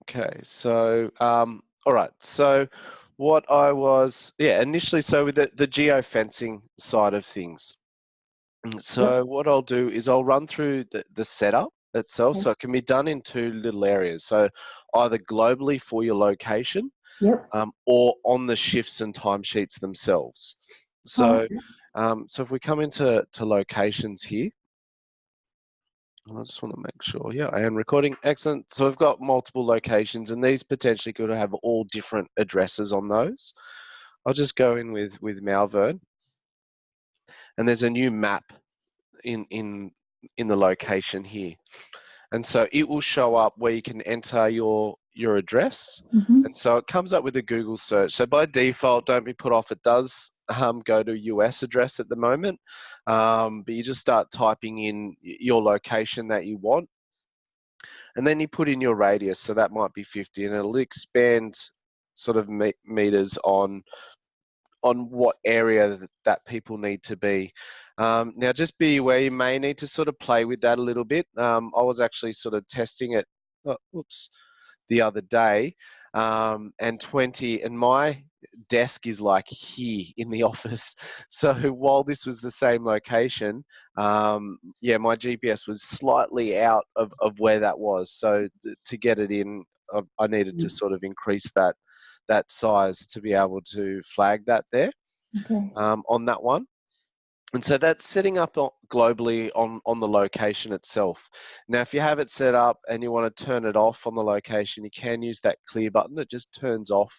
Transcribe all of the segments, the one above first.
Okay, so all right. So what I was, initially, so with the geofencing side of things. Yep. So what I'll do is I'll run through the setup itself. Okay. So it can be done in two little areas. So either globally for your location, Yep. or on the shifts and timesheets themselves. Oh, So, okay. so if we come into locations here, I just want to make sure, yeah, I am recording. Excellent. So we've got multiple locations, and these potentially could have all different addresses on those. I'll just go in with Malvern, and there's a new map in the location here. And so it will show up where you can enter your address. Mm-hmm. And so it comes up with a Google search. So by default, don't be put off. It does go to US address at the moment. But you just start typing in your location that you want. And then you put in your radius. So that might be 50, and it'll expand sort of meters on what area that people need to be. Now, just be aware, you may need to sort of play with that a little bit. I was actually sort of testing it, the other day, and my desk is like here in the office. So while this was the same location, my GPS was slightly out of where that was. So to get it in, I needed to sort of increase that size to be able to flag that there, Okay. on that one. And so that's setting up globally on the location itself. Now, if you have it set up and you want to turn it off on the location, you can use that clear button that just turns off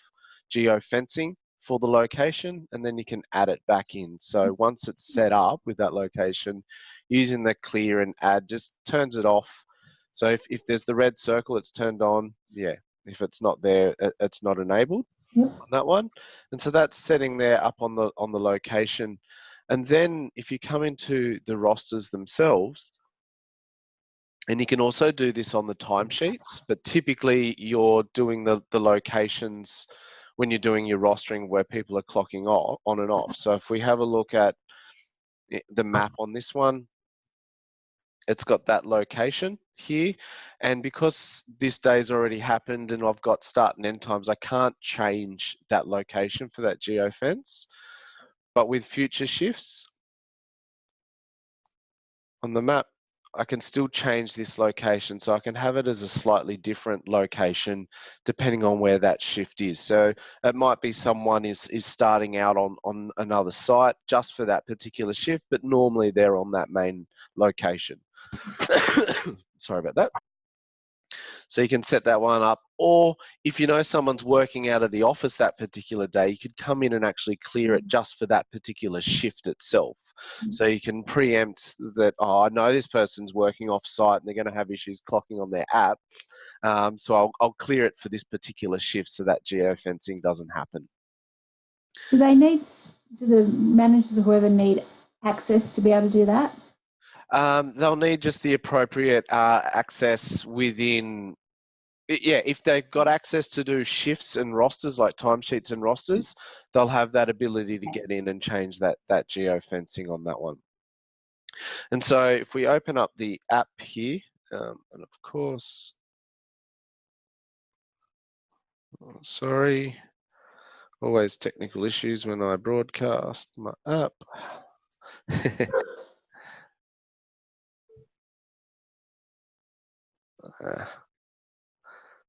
geofencing for the location, and then you can add it back in. So once it's set up with that location, using the clear and add just turns it off. So if there's the red circle, it's turned on. Yeah. If it's not there, it's not enabled Yep. on that one. And so that's setting there up on the location. And then if you come into the rosters themselves, and you can also do this on the timesheets, but typically you're doing the locations when you're doing your rostering where people are clocking on and off. So if we have a look at the map on this one, it's got that location here, and because this day's already happened and I've got start and end times, I can't change that location for that geofence. But with future shifts on the map, I can still change this location, so I can have it as a slightly different location depending on where that shift is. So it might be someone is starting out on another site just for that particular shift, but normally they're on that main location. Sorry about that. So you can set that one up. Or if you know someone's working out of the office that particular day, you could come in and actually clear it just for that particular shift itself. So you can preempt that, oh, I know this person's working off site and they're going to have issues clocking on their app. So I'll clear it for this particular shift so that geofencing doesn't happen. Do the managers or whoever need access to be able to do that? They'll need just the appropriate access within. Yeah, if they've got access to do shifts and rosters, like timesheets and rosters, they'll have that ability to get in and change that geofencing on that one. And so if we open up the app here, and of course, sorry, always technical issues when I broadcast my app.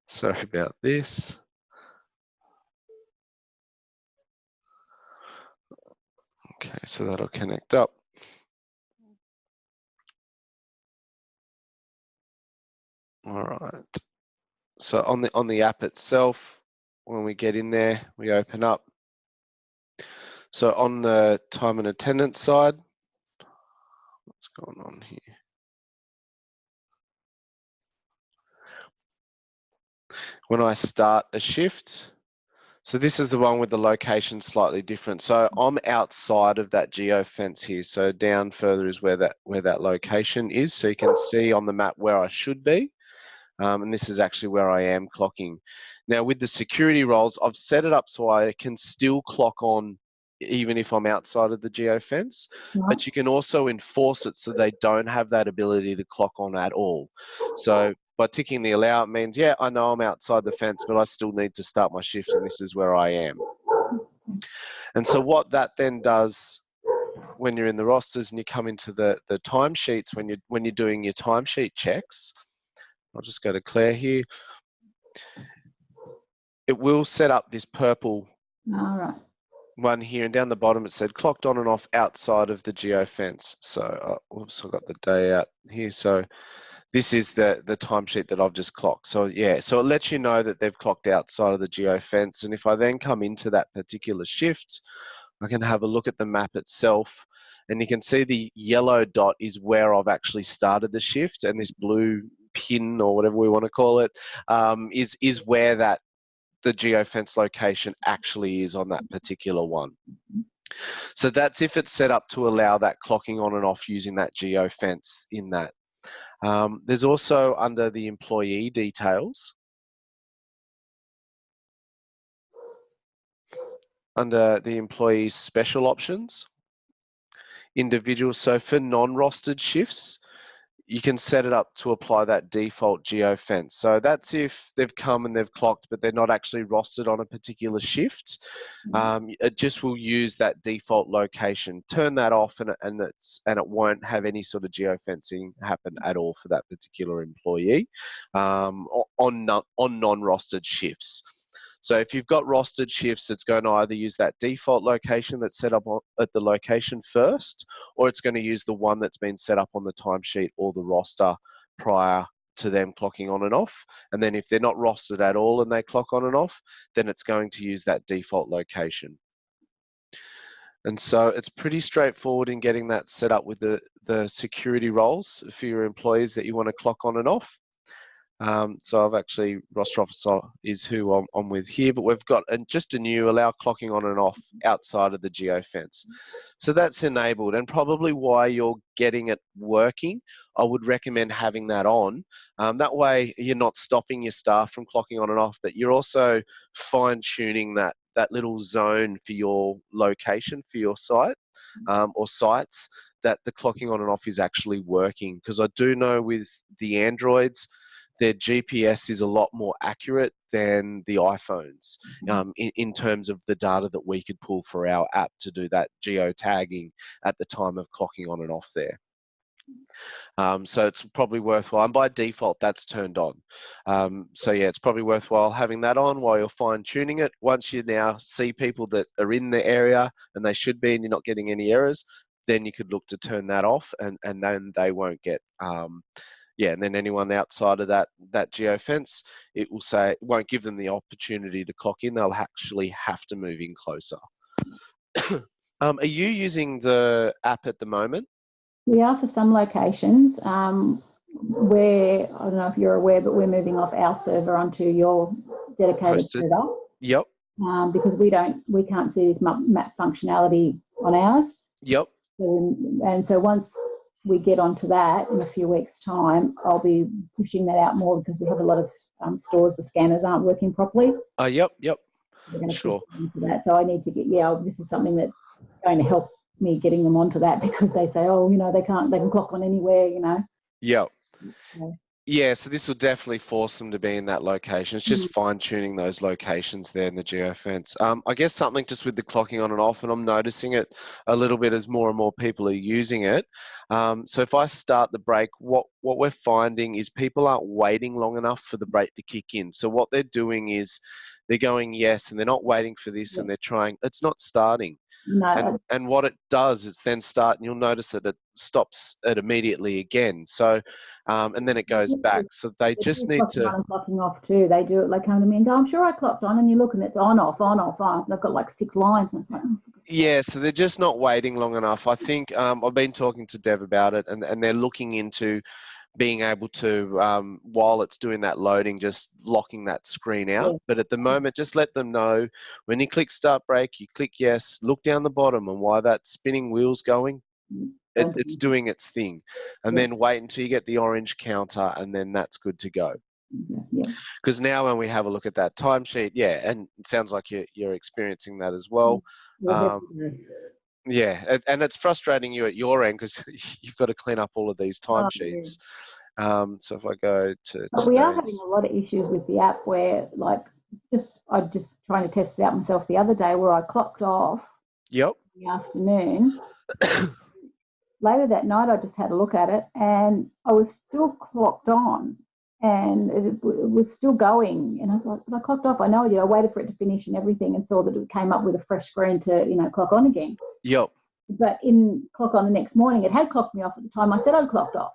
Sorry about this. Okay, so that'll connect up. All right. So on the app itself, when we get in there, we open up. So on the time and attendance side, what's going on here? When I start a shift, so this is the one with the location slightly different. So I'm outside of that geofence here. So down further is where that location is. So you can see on the map where I should be. And this is actually where I am clocking. Now with the security roles, I've set it up so I can still clock on even if I'm outside of the geofence, but you can also enforce it so they don't have that ability to clock on at all. So by ticking the allow, it means, yeah, I know I'm outside the fence, but I still need to start my shift, and this is where I am. And so what that then does when you're in the rosters and you come into the timesheets, when you're doing your timesheet checks, I'll just go to Claire here. It will set up this purple one here, and down the bottom it said clocked on and off outside of the geo-fence. So, oops, I've got the day out here. So this is the timesheet that I've just clocked. So yeah, so it lets you know that they've clocked outside of the geo-fence. And if I then come into that particular shift, I can have a look at the map itself, and you can see the yellow dot is where I've actually started the shift, and this blue pin, or whatever we want to call it, is where the geofence location actually is on that particular one. So that's if it's set up to allow that clocking on and off using that geofence in that. There's also, under the employee details, under the employee's special options, individuals. So for non-rostered shifts, you can set it up to apply that default geofence. So that's if they've come and they've clocked, but they're not actually rostered on a particular shift. It just will use that default location. Turn that off, and it won't have any sort of geofencing happen at all for that particular employee on non-rostered shifts. So if you've got rostered shifts, it's going to either use that default location that's set up at the location first, or it's going to use the one that's been set up on the timesheet or the roster prior to them clocking on and off. And then if they're not rostered at all and they clock on and off, then it's going to use that default location. And so it's pretty straightforward in getting that set up with the security roles for your employees that you want to clock on and off. So I've actually, roster officer is who I'm with here, but we've got just a new allow clocking on and off outside of the geofence. So that's enabled, and probably why you're getting it working. I would recommend having that on. That way you're not stopping your staff from clocking on and off, but you're also fine tuning that little zone for your location, for your site or sites, that the clocking on and off is actually working. Because I do know with the Androids, their GPS is a lot more accurate than the iPhones in terms of the data that we could pull for our app to do that geo-tagging at the time of clocking on and off there. So it's probably worthwhile, and by default that's turned on. So yeah, it's probably worthwhile having that on while you're fine tuning it. Once you now see people that are in the area and they should be, and you're not getting any errors, then you could look to turn that off, and then they won't get yeah, and then anyone outside of that geofence, it won't give them the opportunity to clock in. They'll actually have to move in closer. Are you using the app at the moment? We are for some locations. Where, I don't know if you're aware, but we're moving off our server onto your dedicated server. Yep. Because we can't see this map functionality on ours. Yep. And so once we get onto that in a few weeks' time, I'll be pushing that out more, because we have a lot of stores, the scanners aren't working properly. Yep. We're going to sure. push into that. So I need to get, this is something that's going to help me getting them onto that, because they say, oh, they can clock on anywhere, Yep. Okay. Yeah, so this will definitely force them to be in that location. It's just fine-tuning those locations there in the geofence. I guess something just with the clocking on and off, and I'm noticing it a little bit as more and more people are using it. So if I start the break, what we're finding is people aren't waiting long enough for the break to kick in. So what they're doing is they're going yes, and they're not waiting for this, and they're trying, it's not starting. No. And what it does, it's then start, and you'll notice that it stops it immediately again. So, and then it goes back. So they just need to. On and clocking off too. They do it. They come to me and go, I'm sure I clocked on, and you look and it's on, off, on, off, on. They've got like 6 lines, and it's like. Yeah, so they're just not waiting long enough. I think I've been talking to Dev about it, and they're looking into being able to, while it's doing that loading, just locking that screen out. But at the moment, just let them know when you click start break, you click yes, look down the bottom, and while that spinning wheel's going, it's doing its thing. And then wait until you get the orange counter, and then that's good to go. Because now when we have a look at that timesheet, and it sounds like you're experiencing that as well. Yeah, and it's frustrating you at your end, because you've got to clean up all of these timesheets. So if I go to But we are having today's, a lot of issues with the app where, like, I'm just trying to test it out myself the other day where I clocked off yep, in the afternoon. Later that night, I just had a look at it and I was still clocked on and it was still going. And I was like, but I clocked off. I know I did. I waited for it to finish and everything and saw that it came up with a fresh screen to, clock on again. yep. But in clock on the next morning, it had clocked me off at the time I said I'd clocked off.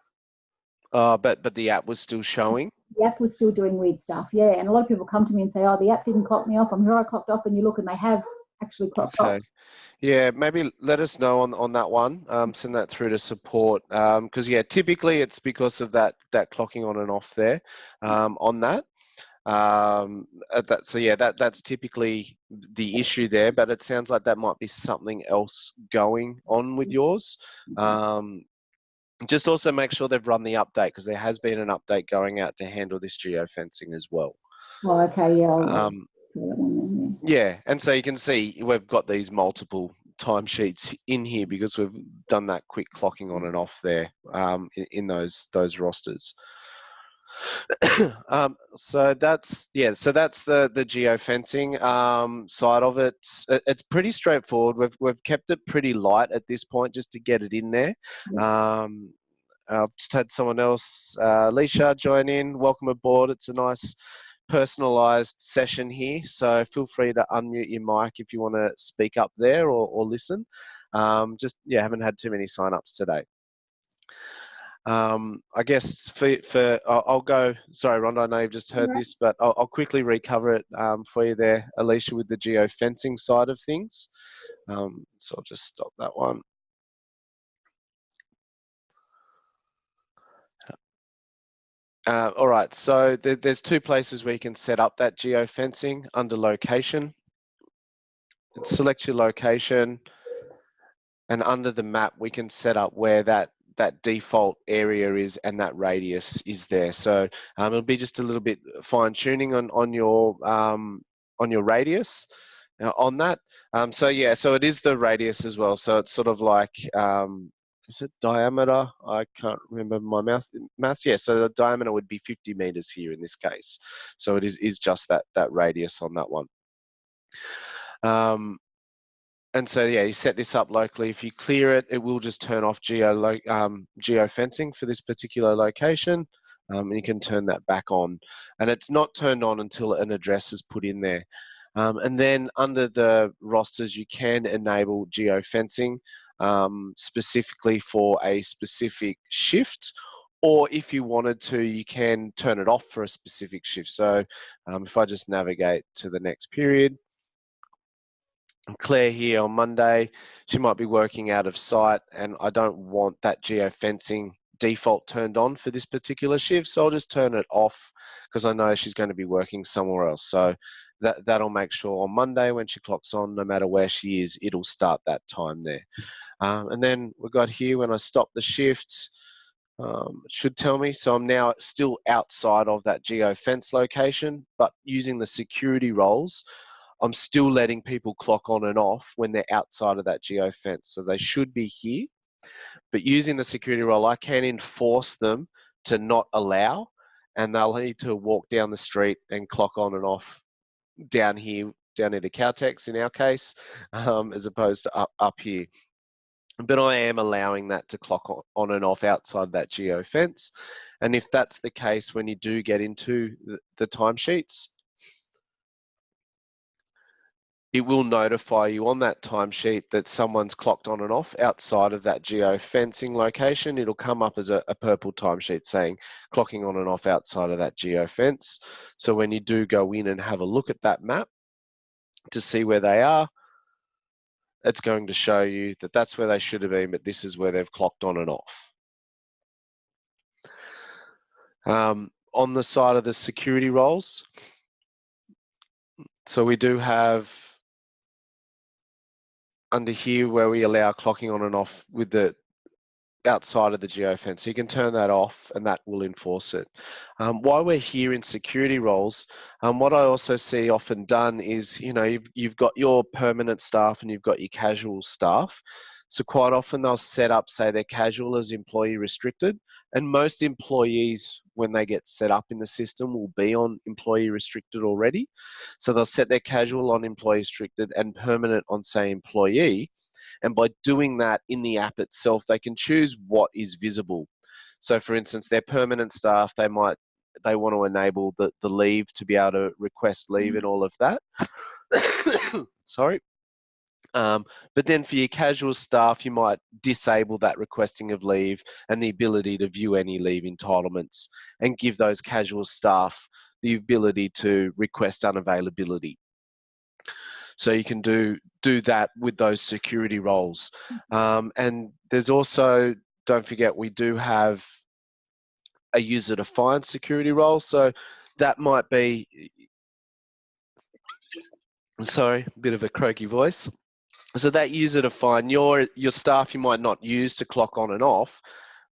But the app was still showing. The app was still doing weird stuff, yeah. And a lot of people come to me and say, oh, the app didn't clock me off. I'm here, I clocked off. And you look and they have actually clocked off. Yeah, maybe let us know on that one. Send that through to support. Because typically it's because of that clocking on and off there on that. That's typically the issue there. But it sounds like that might be something else going on with yours. Just also make sure they've run the update because there has been an update going out to handle this geofencing as well. Oh, okay, yeah. Yeah, and so you can see we've got these multiple timesheets in here because we've done that quick clocking on and off there in those rosters. So that's the geofencing side of it. It's pretty straightforward. We've kept it pretty light at this point just to get it in there. I've just had someone else, Leisha, join in. Welcome aboard. It's a nice personalized session here, so feel free to unmute your mic if you want to speak up there or listen. Haven't had too many sign-ups today. I guess I'll go. Sorry, Rhonda, I know you've just heard this, but I'll quickly recover it for you there, Alicia, with the geofencing side of things. So I'll just stop that one. All right, so there's two places where you can set up that geofencing under location. Select your location, and under the map, we can set up where that default area is and that radius is there. So it'll be just a little bit fine tuning on your radius on that. So it is the radius as well. So it's sort of like, is it diameter? I can't remember my math. Yeah, so the diameter would be 50 meters here in this case. So it is just that radius on that one. And so you set this up locally. If you clear it, it will just turn off geofencing for this particular location. And you can turn that back on. And it's not turned on until an address is put in there. And then under the rosters, you can enable geofencing specifically for a specific shift. Or if you wanted to, you can turn it off for a specific shift. So if I just navigate to the next period, Claire here on Monday, she might be working out of site and I don't want that geofencing default turned on for this particular shift, so I'll just turn it off because I know she's going to be working somewhere else. So that'll make sure on Monday when she clocks on, no matter where she is, it'll start that time there. And then we've got here when I stop the shifts, it should tell me, so I'm now still outside of that geofence location, but using the security roles, I'm still letting people clock on and off when they're outside of that geofence. So they should be here, but using the security role, I can enforce them to not allow, and they'll need to walk down the street and clock on and off down here, down near the Caltex in our case, as opposed to up here. But I am allowing that to clock on and off outside that geofence. And if that's the case, when you do get into the timesheets, it will notify you on that timesheet that someone's clocked on and off outside of that geofencing location. It'll come up as a purple timesheet saying clocking on and off outside of that geofence. So when you do go in and have a look at that map to see where they are, it's going to show you that that's where they should have been, but this is where they've clocked on and off. On the side of the security roles, so we do have under here where we allow clocking on and off with the outside of the geofence. So you can turn that off and that will enforce it. While we're here in security roles, what I also see often done is, you've got your permanent staff and you've got your casual staff. So quite often they'll set up, say, their casual as employee restricted, and most employees, when they get set up in the system, will be on employee restricted already. So they'll set their casual on employee restricted and permanent on, say, employee. And by doing that in the app itself, they can choose what is visible. So for instance, their permanent staff, they want to enable the leave to be able to request leave and all of that. Sorry. But then for your casual staff, you might disable that requesting of leave and the ability to view any leave entitlements, and give those casual staff the ability to request unavailability. So you can do that with those security roles. And there's also, don't forget, we do have a user-defined security role. So that might be, sorry, a bit of a croaky voice. So that user-defined, your staff you might not use to clock on and off,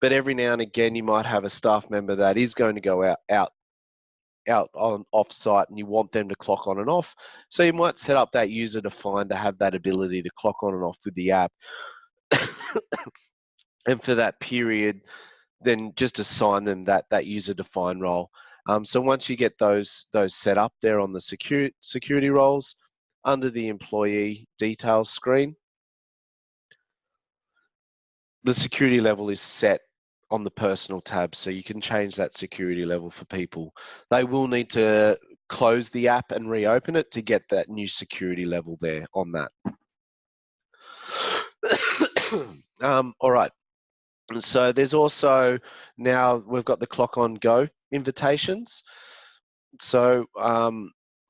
but every now and again you might have a staff member that is going to go out on off-site, and you want them to clock on and off. So you might set up that user-defined to have that ability to clock on and off with the app. And for that period, then just assign them that user-defined role. So once you get those set up there on the security roles, under the employee details screen, the security level is set on the personal tab, so you can change that security level for people. They will need to close the app and reopen it to get that new security level there on that. All right. So there's also, now we've got the ClockOn GO invitations. So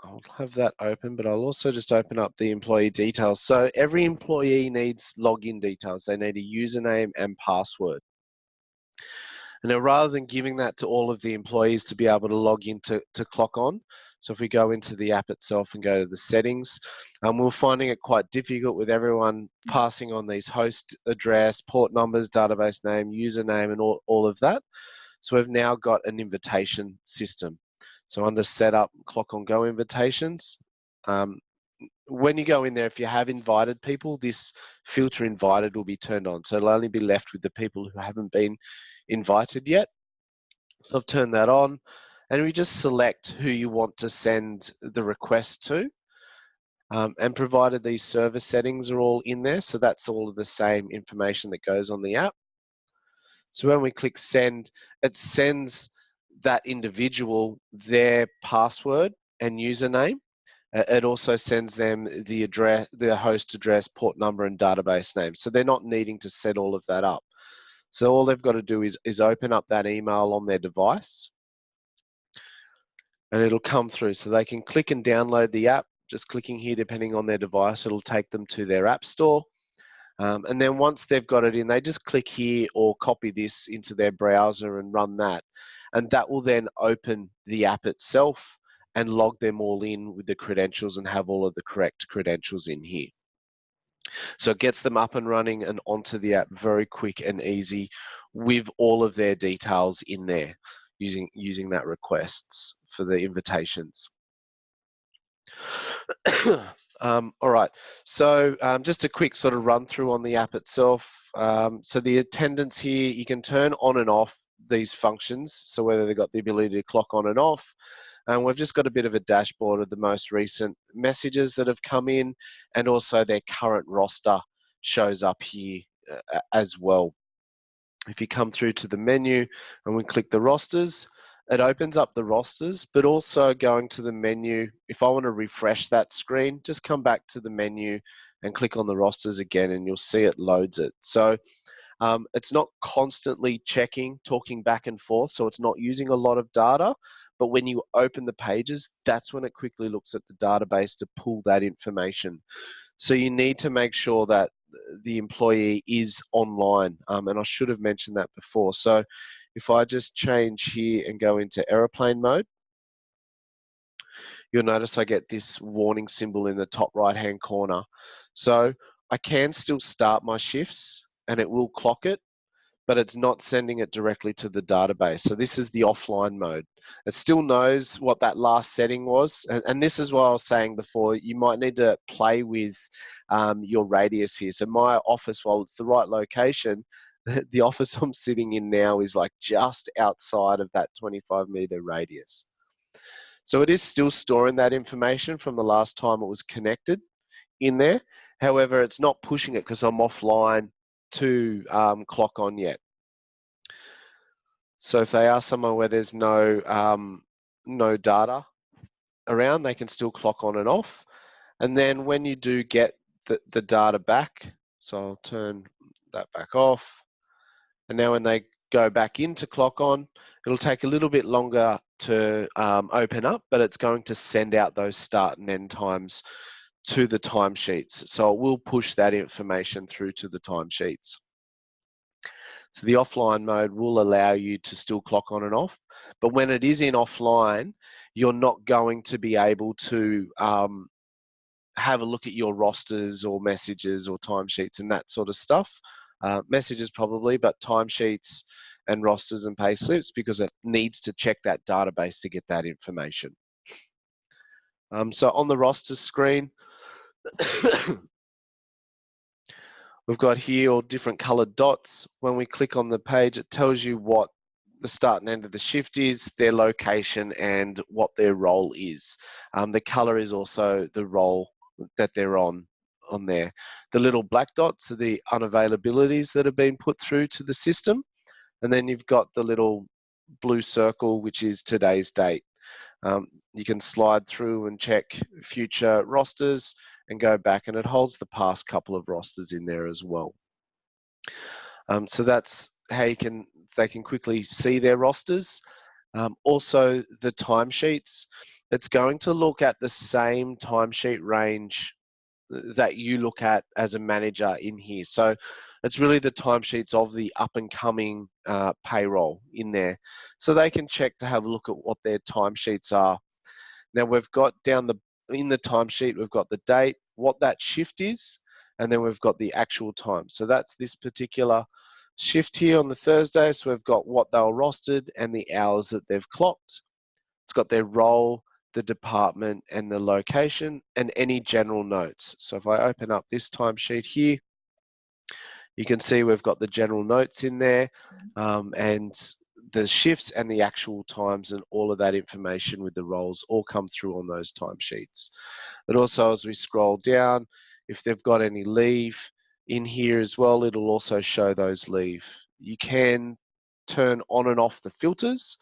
I'll have that open, but I'll also just open up the employee details. So every employee needs login details. They need a username and password. And now, rather than giving that to all of the employees to be able to log in to ClockOn, so if we go into the app itself and go to the settings, we're finding it quite difficult with everyone passing on these host address, port numbers, database name, username, and all of that. So we've now got an invitation system. So under setup, ClockOn GO invitations, when you go in there, if you have invited people, this filter invited will be turned on. So it'll only be left with the people who haven't been invited yet. So I've turned that on, and we just select who you want to send the request to. And provided these server settings are all in there, so that's all of the same information that goes on the app. So when we click send, it sends that individual their password and username. It also sends them the address, the host address, port number, and database name. So they're not needing to set all of that up. So all they've got to do is open up that email on their device, and it'll come through. So they can click and download the app. Just clicking here, depending on their device, it'll take them to their app store. And then once they've got it in, they just click here or copy this into their browser and run that. And that will then open the app itself and log them all in with the credentials and have all of the correct credentials in here. So it gets them up and running and onto the app very quick and easy with all of their details in there using that requests for the invitations. All right, so just a quick sort of run through on the app itself. So the attendance here, you can turn on and off these functions, so whether they've got the ability to clock on and off. And we've just got a bit of a dashboard of the most recent messages that have come in, and also their current roster shows up here as well. If you come through to the menu and we click the rosters, it opens up the rosters, but also going to the menu, if I want to refresh that screen, just come back to the menu and click on the rosters again, and you'll see it loads it. So it's not constantly checking, talking back and forth, so it's not using a lot of data. But when you open the pages, that's when it quickly looks at the database to pull that information. So you need to make sure that the employee is online. And I should have mentioned that before. So if I just change here and go into airplane mode, you'll notice I get this warning symbol in the top right-hand corner. So I can still start my shifts and it will clock it, but it's not sending it directly to the database. So this is the offline mode. It still knows what that last setting was. And this is what I was saying before, you might need to play with your radius here. So my office, while it's the right location, the office I'm sitting in now is like just outside of that 25-meter radius. So it is still storing that information from the last time it was connected in there. However, it's not pushing it because I'm offline to ClockOn yet. So if they are somewhere where there's no data around, they can still clock on and off. And then when you do get the data back, so I'll turn that back off. And now when they go back into ClockOn, it'll take a little bit longer to open up, but it's going to send out those start and end times to the timesheets. So it will push that information through to the timesheets. So the offline mode will allow you to still clock on and off, but when it is in offline, you're not going to be able to have a look at your rosters or messages or timesheets and that sort of stuff. Messages probably, but timesheets and rosters and payslips, because it needs to check that database to get that information. So on the roster screen, we've got here all different colored dots. When we click on the page, it tells you what the start and end of the shift is, their location, and what their role is. The color is also the role that they're on there. The little black dots are the unavailabilities that have been put through to the system. And then you've got the little blue circle, which is today's date. You can slide through and check future rosters and go back, and it holds the past couple of rosters in there as well. So that's how they can quickly see their rosters. Also the timesheets, it's going to look at the same timesheet range that you look at as a manager in here. So it's really the timesheets of the up and coming payroll in there. So they can check to have a look at what their timesheets are. Now we've got in the timesheet, we've got the date, what that shift is, and then we've got the actual time. So that's this particular shift here on the Thursday. So we've got what they were rostered and the hours that they've clocked. It's got their role, the department, and the location, and any general notes. So if I open up this timesheet here, you can see we've got the general notes in there, and the shifts and the actual times and all of that information with the roles all come through on those timesheets. But also as we scroll down, if they've got any leave in here as well, it'll also show those leave. You can turn on and off the filters.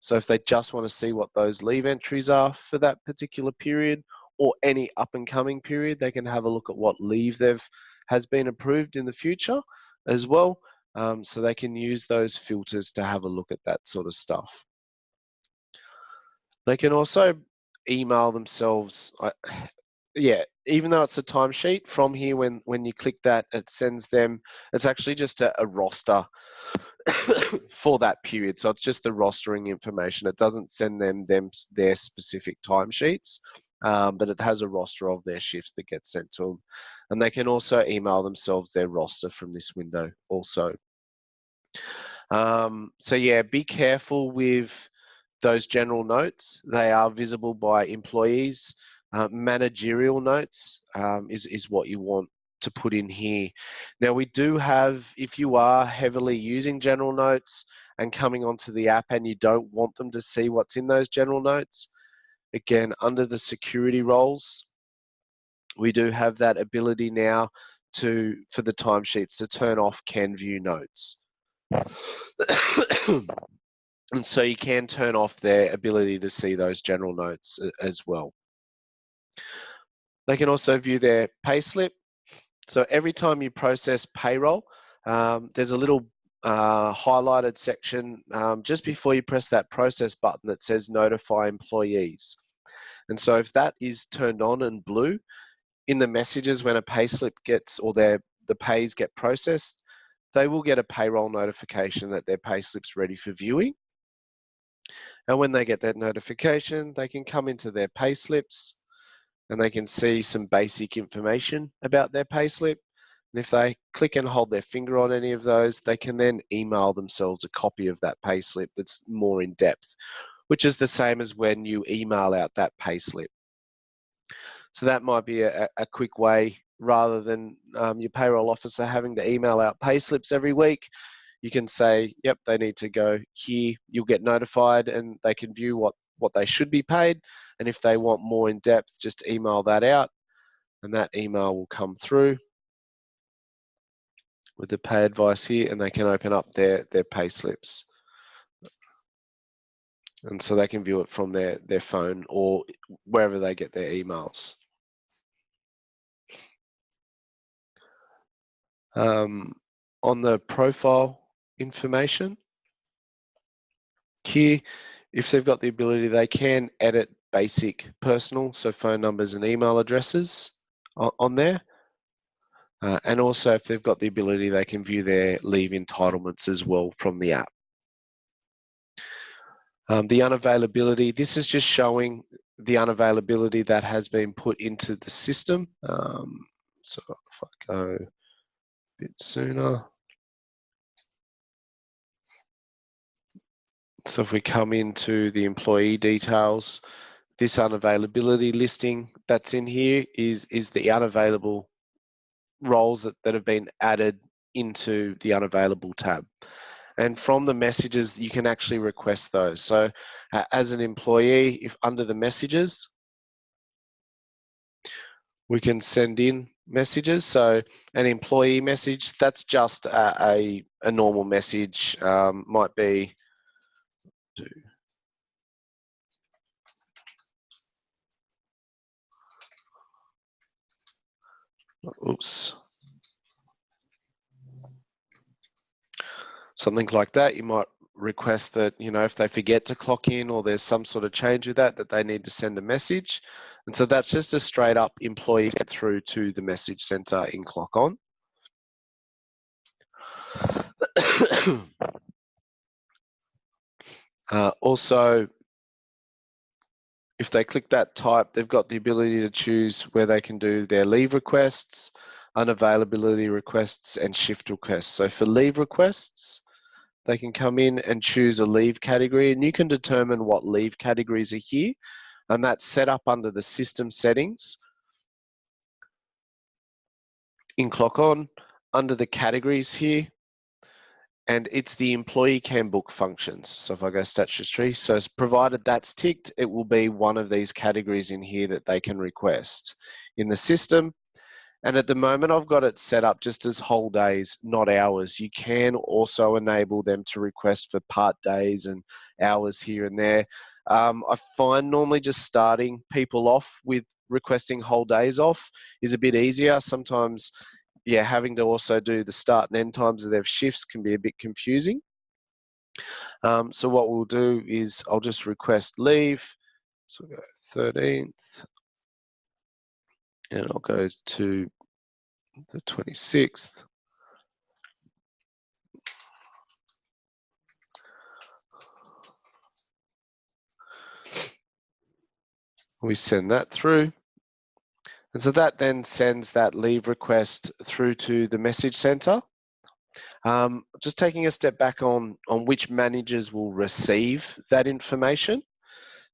So if they just want to see what those leave entries are for that particular period or any up and coming period, they can have a look at what leave has been approved in the future as well. So they can use those filters to have a look at that sort of stuff. They can also email themselves. Yeah, even though it's a timesheet, from here when you click that, it sends them, it's actually just a roster for that period. So it's just the rostering information. It doesn't send them their specific timesheets, but it has a roster of their shifts that gets sent to them. And they can also email themselves their roster from this window also. So yeah, be careful with those general notes. They are visible by employees. Managerial notes is what you want to put in here. Now we do have, if you are heavily using general notes and coming onto the app and you don't want them to see what's in those general notes, again, under the security roles, we do have that ability now for the timesheets to turn off can view notes. And so you can turn off their ability to see those general notes as well. They can also view their payslip. So every time you process payroll, there's a little highlighted section just before you press that process button that says notify employees. And so if that is turned on in blue, in the messages when a payslip gets, or the pays get processed, they will get a payroll notification that their payslip's ready for viewing. And when they get that notification, they can come into their payslips and they can see some basic information about their payslip. And if they click and hold their finger on any of those, they can then email themselves a copy of that payslip that's more in depth, which is the same as when you email out that payslip. So that might be a quick way, rather than your payroll officer having to email out payslips every week. You can say, yep, they need to go here. You'll get notified and they can view what they should be paid. And if they want more in depth, just email that out and that email will come through with the pay advice here, and they can open up their payslips. And so they can view it from their phone or wherever they get their emails. On the profile information here, if they've got the ability, they can edit basic personal, so phone numbers and email addresses on there. And also, if they've got the ability, they can view their leave entitlements as well from the app. The unavailability, this is just showing the unavailability that has been put into the system. So if I go a bit sooner. So if we come into the employee details, this unavailability listing that's in here is the unavailable roles that have been added into the unavailable tab. And from the messages, you can actually request those. So as an employee, if under the messages, we can send in messages. So an employee message, that's just a normal message, might be, oops, something like that. You might request that, if they forget to clock in or there's some sort of change with that they need to send a message. And so that's just a straight up employee sent through to the message center in ClockOn. Also, if they click that type, they've got the ability to choose where they can do their leave requests, unavailability requests, and shift requests. So for leave requests, they can come in and choose a leave category, and you can determine what leave categories are here, and that's set up under the system settings in ClockOn under the categories here, and it's the employee can book functions. So if I go statutory, so provided that's ticked, it will be one of these categories in here that they can request in the system. And at the moment, I've got it set up just as whole days, not hours. You can also enable them to request for part days and hours here and there. I find normally just starting people off with requesting whole days off is a bit easier. Sometimes, yeah, having to also do the start and end times of their shifts can be a bit confusing. So what we'll do is I'll just request leave. So we'll go 13th. And I'll go to the 26th. We send that through. And so that then sends that leave request through to the message center. Just taking a step back on which managers will receive that information.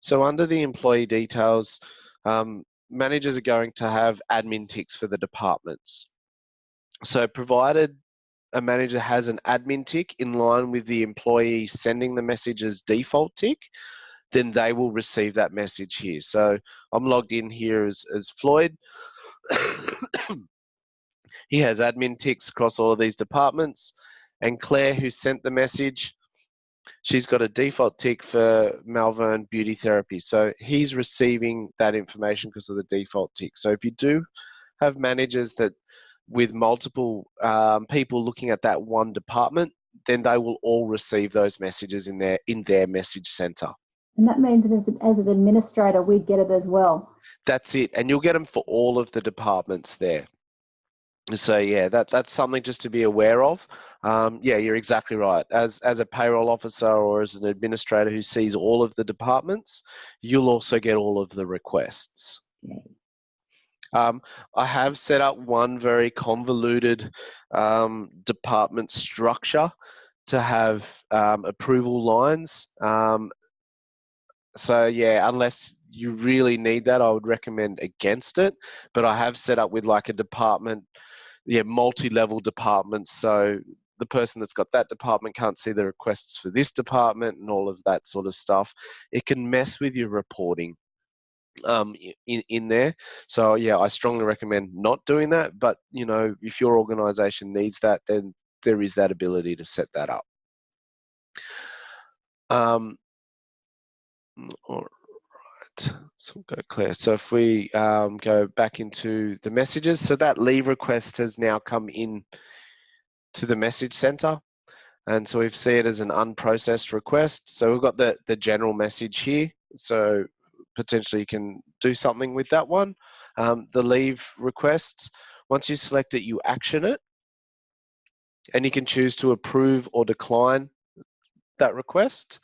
So under the employee details, managers are going to have admin ticks for the departments. So provided a manager has an admin tick in line with the employee sending the message's default tick, then they will receive that message here. So I'm logged in here as Floyd. He has admin ticks across all of these departments. And Claire, who sent the message, she's got a default tick for Malvern Beauty Therapy. So he's receiving that information because of the default tick. So if you do have managers that with multiple people looking at that one department, then they will all receive those messages in their message center. And that means that as an administrator, we get it as well. That's it. And you'll get them for all of the departments there. So yeah, that's something just to be aware of. Yeah, you're exactly right. As a payroll officer or as an administrator who sees all of the departments, you'll also get all of the requests. I have set up one very convoluted department structure to have approval lines. So yeah, unless you really need that, I would recommend against it. But I have set up with like a department, multi-level departments. So the person that's got that department can't see the requests for this department and all of that sort of stuff. It can mess with your reporting in there. So yeah, I strongly recommend not doing that. But if your organization needs that, then there is that ability to set that up. All right, so we'll go clear. So if we go back into the messages, so that leave request has now come in to the message center. And so we see it as an unprocessed request. So we've got the general message here. So potentially you can do something with that one. The leave request, once you select it, you action it. And you can choose to approve or decline that request.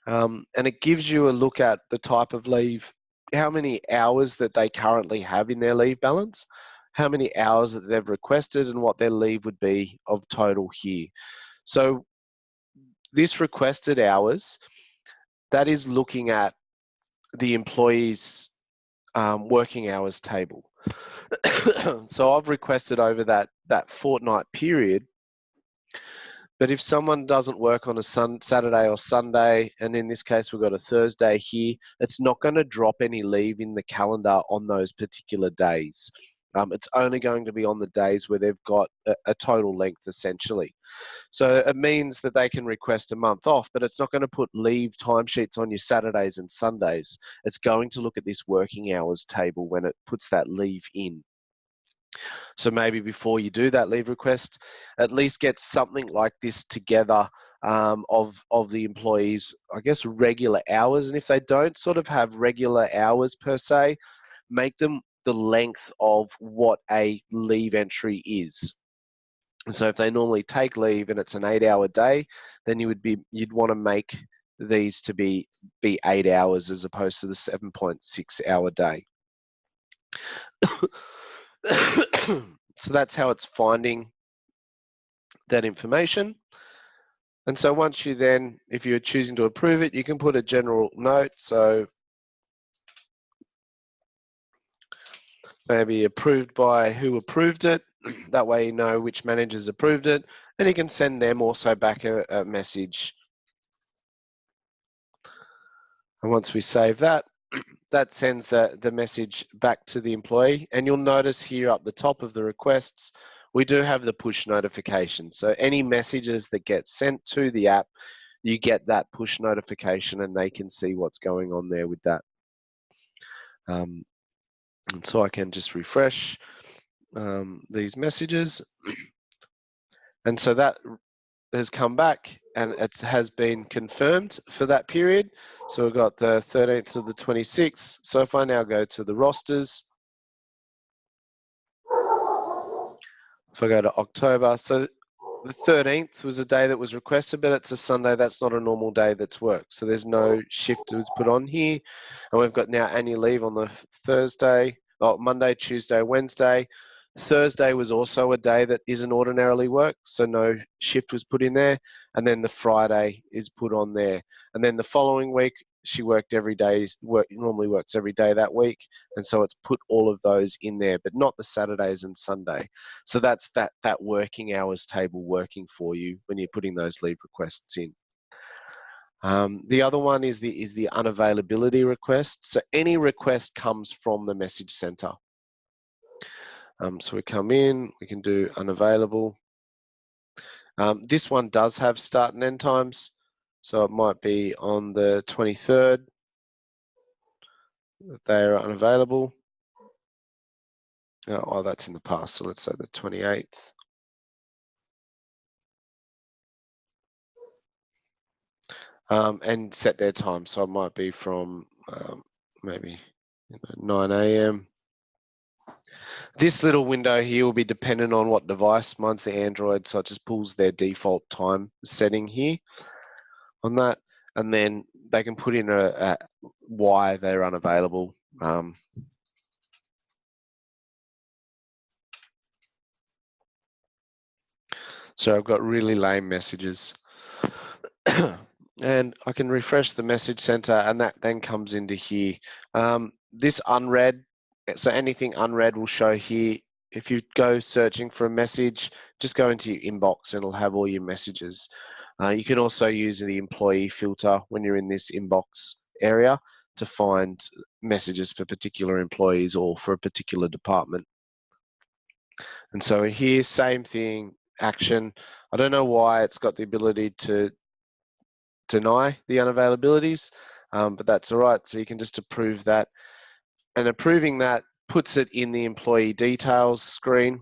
And it gives you a look at the type of leave, how many hours that they currently have in their leave balance, how many hours that they've requested, and what their leave would be of total here. So this requested hours, that is looking at the employee's working hours table. So I've requested over that fortnight period. But if someone doesn't work on a Saturday or Sunday, and in this case we've got a Thursday here, it's not going to drop any leave in the calendar on those particular days. It's only going to be on the days where they've got a total length, essentially. So it means that they can request a month off, but it's not going to put leave timesheets on your Saturdays and Sundays. It's going to look at this working hours table when it puts that leave in. So maybe before you do that leave request, at least get something like this together of the employees, I guess, regular hours. And if they don't sort of have regular hours per se, make them the length of what a leave entry is. And so if they normally take leave and it's an 8-hour day, then you'd want to make these to be 8 hours as opposed to the 7.6-hour day. So that's how it's finding that information. And so once you then, if you're choosing to approve it, you can put a general note. So maybe approved by who approved it. That way you know which managers approved it. And you can send them also back a message. And once we save that, that sends the message back to the employee. And you'll notice here up the top of the requests, we do have the push notification. So any messages that get sent to the app, you get that push notification and they can see what's going on there with that. And so I can just refresh these messages. And so that has come back and it has been confirmed for that period. So we've got the 13th to the 26th. So if I now go to the rosters, if I go to October, so the 13th was a day that was requested, but it's a Sunday. That's not a normal day that's worked. So there's no shift that was put on here. And we've got now annual leave on the Monday, Tuesday, Wednesday. Thursday was also a day that isn't ordinarily worked, so no shift was put in there. And then the Friday is put on there. And then the following week, she worked every day, normally works every day that week. And so it's put all of those in there, but not the Saturdays and Sunday. So that's that working hours table working for you when you're putting those leave requests in. The other one is the unavailability request. So any request comes from the message center. So we come in, we can do unavailable. This one does have start and end times. So it might be on the 23rd that they are unavailable. Oh, that's in the past. So let's say the 28th. And set their time. So it might be from maybe 9 a.m. This little window here will be dependent on what device. Mine's the Android, so it just pulls their default time setting here on that. And then they can put in why they're unavailable. So I've got really lame messages. And I can refresh the message center, and that then comes into here. This unread, so anything unread will show here. If you go searching for a message, just go into your inbox and it'll have all your messages. You can also use the employee filter when you're in this inbox area to find messages for particular employees or for a particular department. And so here, same thing, action. I don't know why it's got the ability to deny the unavailabilities, but that's all right. So you can just approve that. And approving that puts it in the employee details screen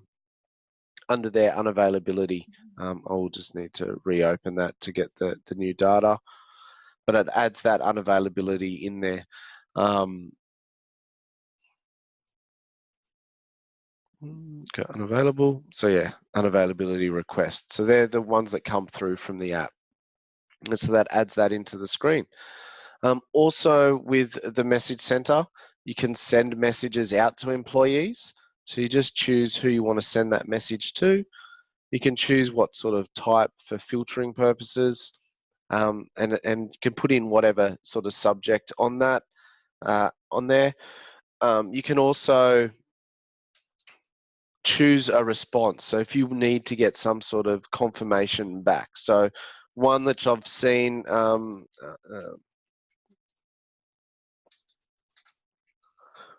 under their unavailability. I'll just need to reopen that to get the new data, but it adds that unavailability in there. Okay, unavailable. So yeah, unavailability requests. So they're the ones that come through from the app. And so that adds that into the screen. Also with the message center, you can send messages out to employees. So you just choose who you want to send that message to. You can choose what sort of type for filtering purposes, and can put in whatever sort of subject on that, on there. You can also choose a response. So if you need to get some sort of confirmation back. So one that I've seen,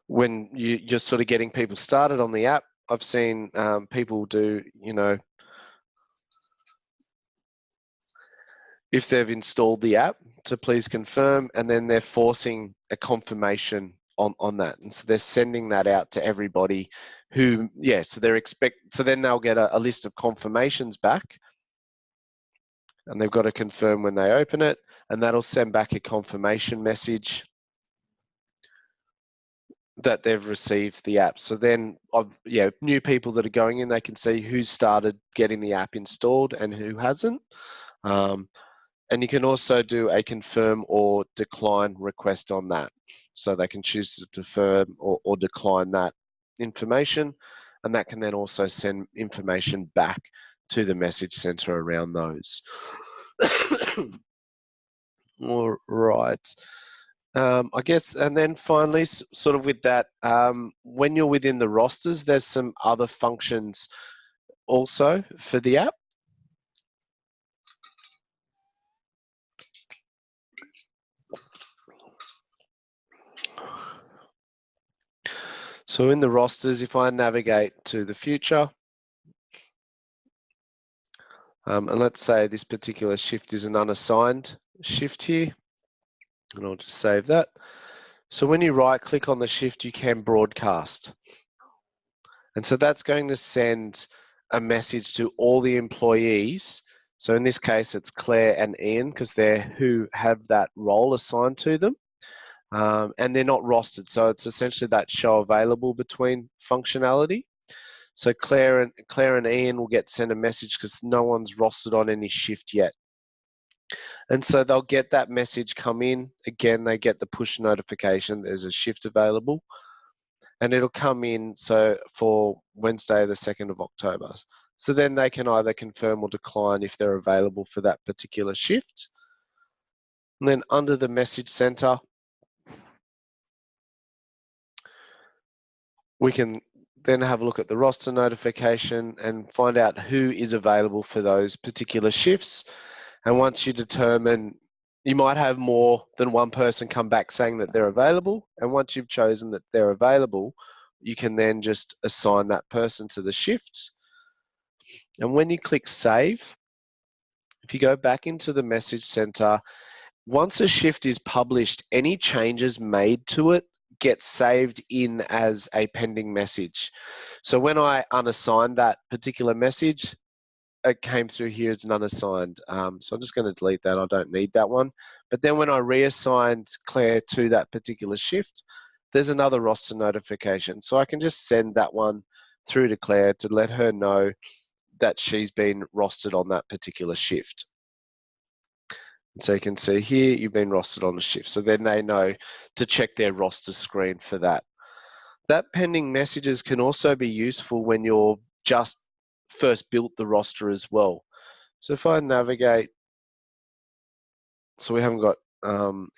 when you're sort of getting people started on the app, I've seen people do, if they've installed the app, to please confirm, and then they're forcing a confirmation on that. And so they're sending that out to everybody who, so so then they'll get a list of confirmations back, and they've got to confirm when they open it, and that'll send back a confirmation message that they've received the app. So then, new people that are going in, they can see who's started getting the app installed and who hasn't. And you can also do a confirm or decline request on that. So they can choose to confirm or decline that information, and that can then also send information back to the message center around those. All right. I guess, and then finally, sort of with that, when you're within the rosters, there's some other functions also for the app. So in the rosters, if I navigate to the future, and let's say this particular shift is an unassigned shift here, and I'll just save that. So when you right click on the shift, you can broadcast. And so that's going to send a message to all the employees. So in this case, it's Claire and Ian, because they're who have that role assigned to them. And they're not rostered. So it's essentially that show available between functionality. So Claire and Ian will get sent a message because no one's rostered on any shift yet. And so they'll get that message come in. Again, they get the push notification, there's a shift available. And it'll come in, so for Wednesday, the 2nd of October. So then they can either confirm or decline if they're available for that particular shift. And then under the message center, we can then have a look at the roster notification and find out who is available for those particular shifts. And once you determine, you might have more than one person come back saying that they're available. And once you've chosen that they're available, you can then just assign that person to the shift. And when you click save, if you go back into the message center, once a shift is published, any changes made to it get saved in as a pending message. So when I unassigned that particular message, it came through here as an unassigned. So I'm just going to delete that. I don't need that one. But then when I reassigned Claire to that particular shift, there's another roster notification. So I can just send that one through to Claire to let her know that she's been rostered on that particular shift. So you can see here, you've been rostered on a shift. So then they know to check their roster screen for that. That pending messages can also be useful when you're just first built the roster as well. So if I navigate, so we haven't got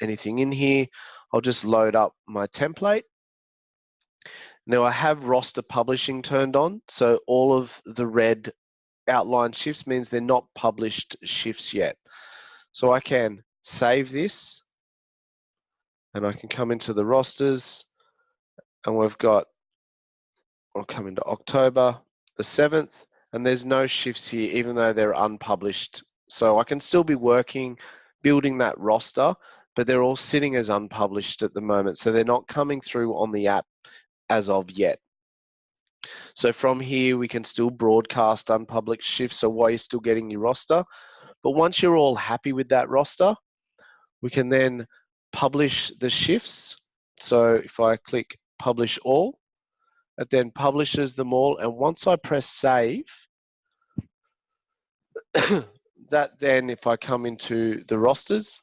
anything in here, I'll just load up my template. Now I have roster publishing turned on, so all of the red outlined shifts means they're not published shifts yet. So I can save this and I can come into the rosters and we've got, I'll come into October the 7th and there's no shifts here even though they're unpublished. So I can still be working, building that roster, but they're all sitting as unpublished at the moment. So they're not coming through on the app as of yet. So from here, we can still broadcast unpublished shifts, so while you're still getting your roster. But once you're all happy with that roster, we can then publish the shifts. So if I click publish all, it then publishes them all. And once I press save, that then, if I come into the rosters,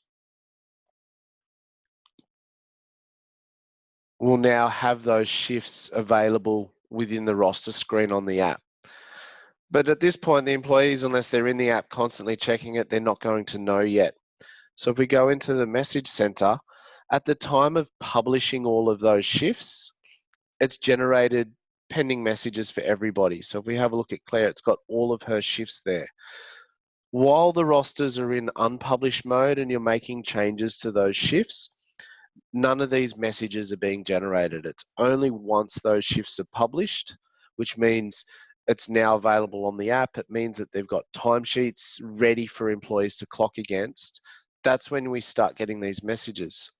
we'll now have those shifts available within the roster screen on the app. But at this point, the employees, unless they're in the app constantly checking it, they're not going to know yet. So if we go into the message center, at the time of publishing all of those shifts, it's generated pending messages for everybody. So if we have a look at Claire, it's got all of her shifts there. While the rosters are in unpublished mode and you're making changes to those shifts, none of these messages are being generated. It's only once those shifts are published, which means it's now available on the app. It means that they've got timesheets ready for employees to clock against. That's when we start getting these messages.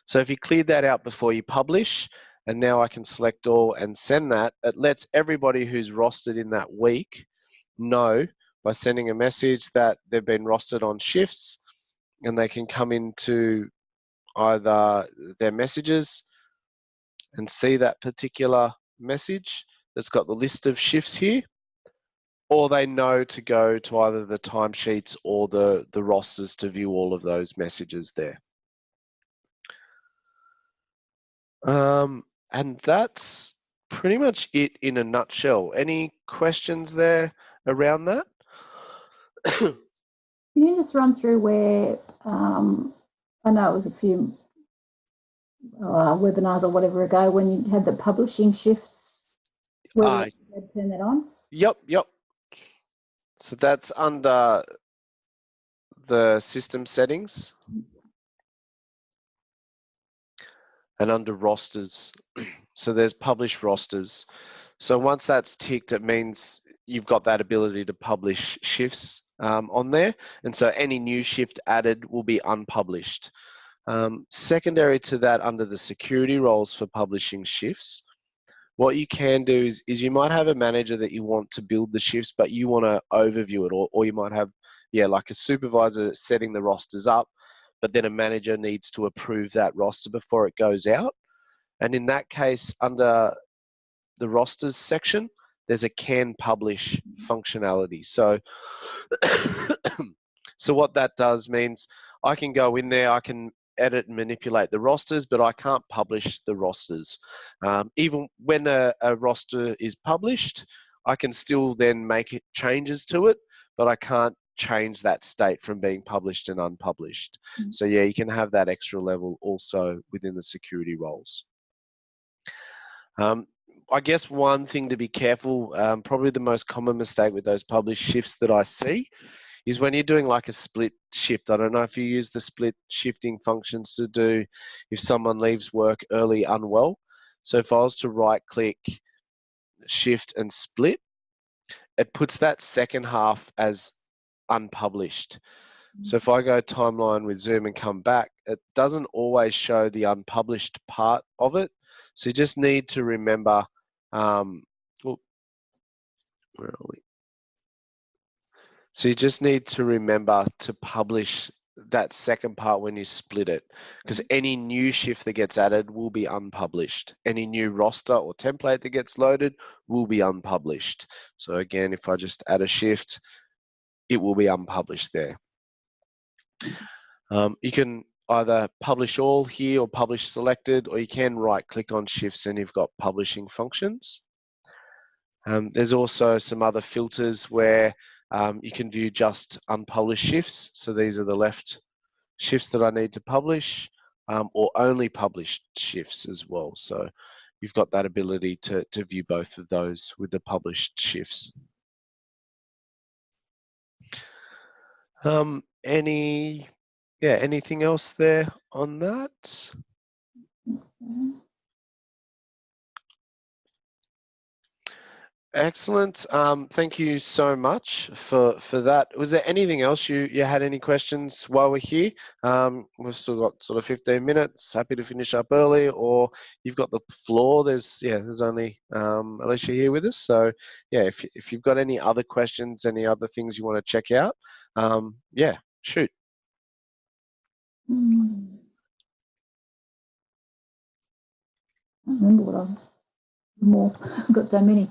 So if you cleared that out before you publish, and now I can select all and send that, it lets everybody who's rostered in that week know by sending a message that they've been rostered on shifts, and they can come into either their messages and see that particular message that's got the list of shifts here, or they know to go to either the timesheets or the rosters to view all of those messages there. And that's pretty much it in a nutshell. Any questions there around that? Can you just run through where, I know it was a few webinars or whatever ago when you had the publishing shifts, where you had to turn that on? Yep. So that's under the system settings and under rosters. So there's publish rosters. So once that's ticked, it means you've got that ability to publish shifts on there. And so any new shift added will be unpublished. Secondary to that, under the security roles for publishing shifts, what you can do is you might have a manager that you want to build the shifts, but you want to overview it, or you might have, like a supervisor setting the rosters up, but then a manager needs to approve that roster before it goes out. And in that case, under the rosters section, there's a can publish functionality. So, so what that does means I can go in there, I can edit and manipulate the rosters, but I can't publish the rosters. Even when a roster is published, I can still then make changes to it, but I can't change that state from being published and unpublished. Mm-hmm. So yeah, you can have that extra level also within the security roles. I guess one thing to be careful, probably the most common mistake with those published shifts that I see is when you're doing like a split shift. I don't know if you use the split shifting functions to do if someone leaves work early unwell. So if I was to right click, shift and split, it puts that second half as unpublished. So if I go timeline with Zoom and come back, it doesn't always show the unpublished part of it. So you just need to remember, where are we? So you just need to remember to publish that second part when you split it, because any new shift that gets added will be unpublished. Any new roster or template that gets loaded will be unpublished. So again, if I just add a shift, it will be unpublished there. You can either publish all here or publish selected, or you can right click on shifts and you've got publishing functions. There's also some other filters where You can view just unpublished shifts. So these are the left shifts that I need to publish, or only published shifts as well. So you've got that ability to view both of those with the published shifts. Anything else there on that? Excellent. Thank you so much for that. Was there anything else you had any questions while we're here? We've still got sort of 15 minutes. Happy to finish up early, or you've got the floor. There's only Alicia here with us. So yeah, if you've got any other questions, any other things you want to check out, yeah, shoot. I remember what I've got so many.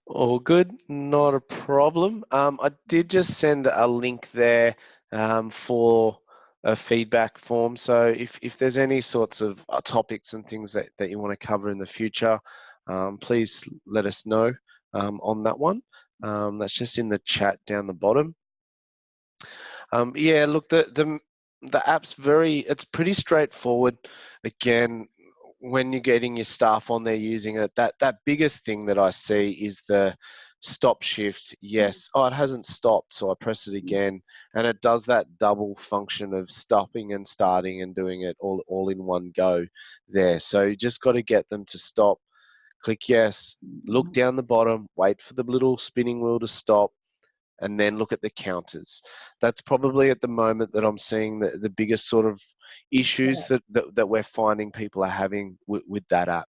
All good, not a problem. I did just send a link there for a feedback form. So if there's any sorts of topics and things that you want to cover in the future, please let us know on that one. That's just in the chat down the bottom. Yeah, look, the app's it's pretty straightforward. Again, when you're getting your staff on there using it, that biggest thing that I see is the stop shift. Yes, oh, it hasn't stopped, so I press it again, and it does that double function of stopping and starting and doing it all in one go there. So you just got to get them to stop. Click yes, look down the bottom, wait for the little spinning wheel to stop, and then look at the counters. That's probably at the moment that I'm seeing the biggest sort of issues that we're finding people are having with that app.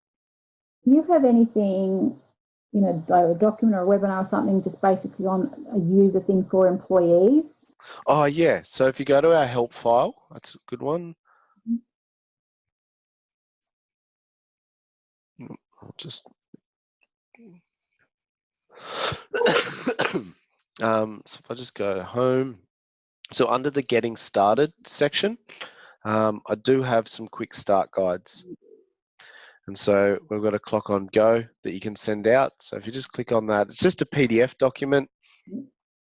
Do you have anything, like a document or a webinar or something, just basically on a user thing for employees? Oh yeah, so if you go to our help file, that's a good one. I'll just so if I just go home, so under the getting started section, I do have some quick start guides. And so we've got a ClockOn GO that you can send out. So if you just click on that, it's just a PDF document.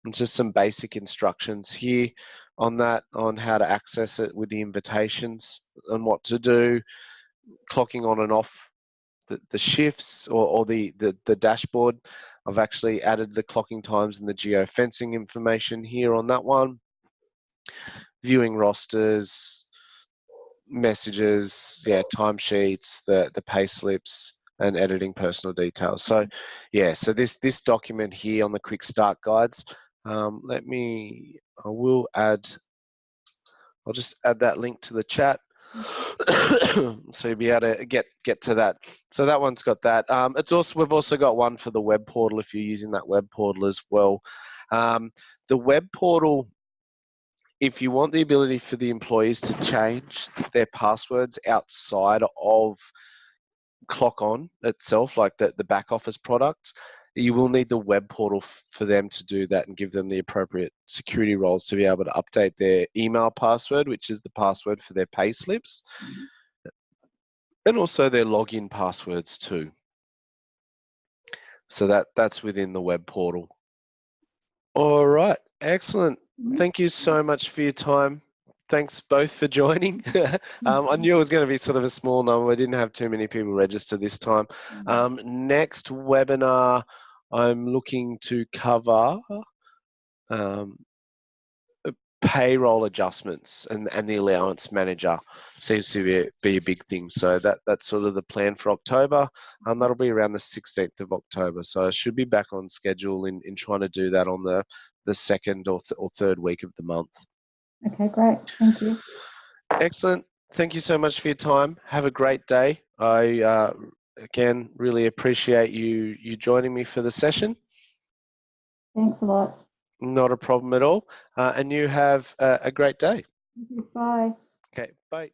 It's just some basic instructions here on that, on how to access it with the invitations and what to do, clocking on and off the shifts or the dashboard. I've actually added the clocking times and the geofencing information here on that one. Viewing rosters, messages, yeah, timesheets, the Payslips, and editing personal details. So yeah, so this document here on the quick start guides, I'll just add that link to the chat. So you'll be able to get to that. So that one's got that. We've also got one for the web portal if you're using that web portal as well. The web portal, if you want the ability for the employees to change their passwords outside of ClockOn itself, like the back office product, you will need the web portal for them to do that and give them the appropriate security roles to be able to update their email password, which is the password for their pay slips, and also their login passwords too. So that's within the web portal. All right, excellent. Thank you so much for your time. Thanks both for joining. I knew it was going to be sort of a small number. I didn't have too many people register this time. Next webinar, I'm looking to cover payroll adjustments and the allowance manager seems to be a big thing. So that's sort of the plan for October. That'll be around the 16th of October. So I should be back on schedule in trying to do that on the second or third week of the month. Okay, great. Thank you. Excellent. Thank you so much for your time. Have a great day. I, again, really appreciate you joining me for the session. Thanks a lot. Not a problem at all. And you have a great day. Bye. Okay, bye.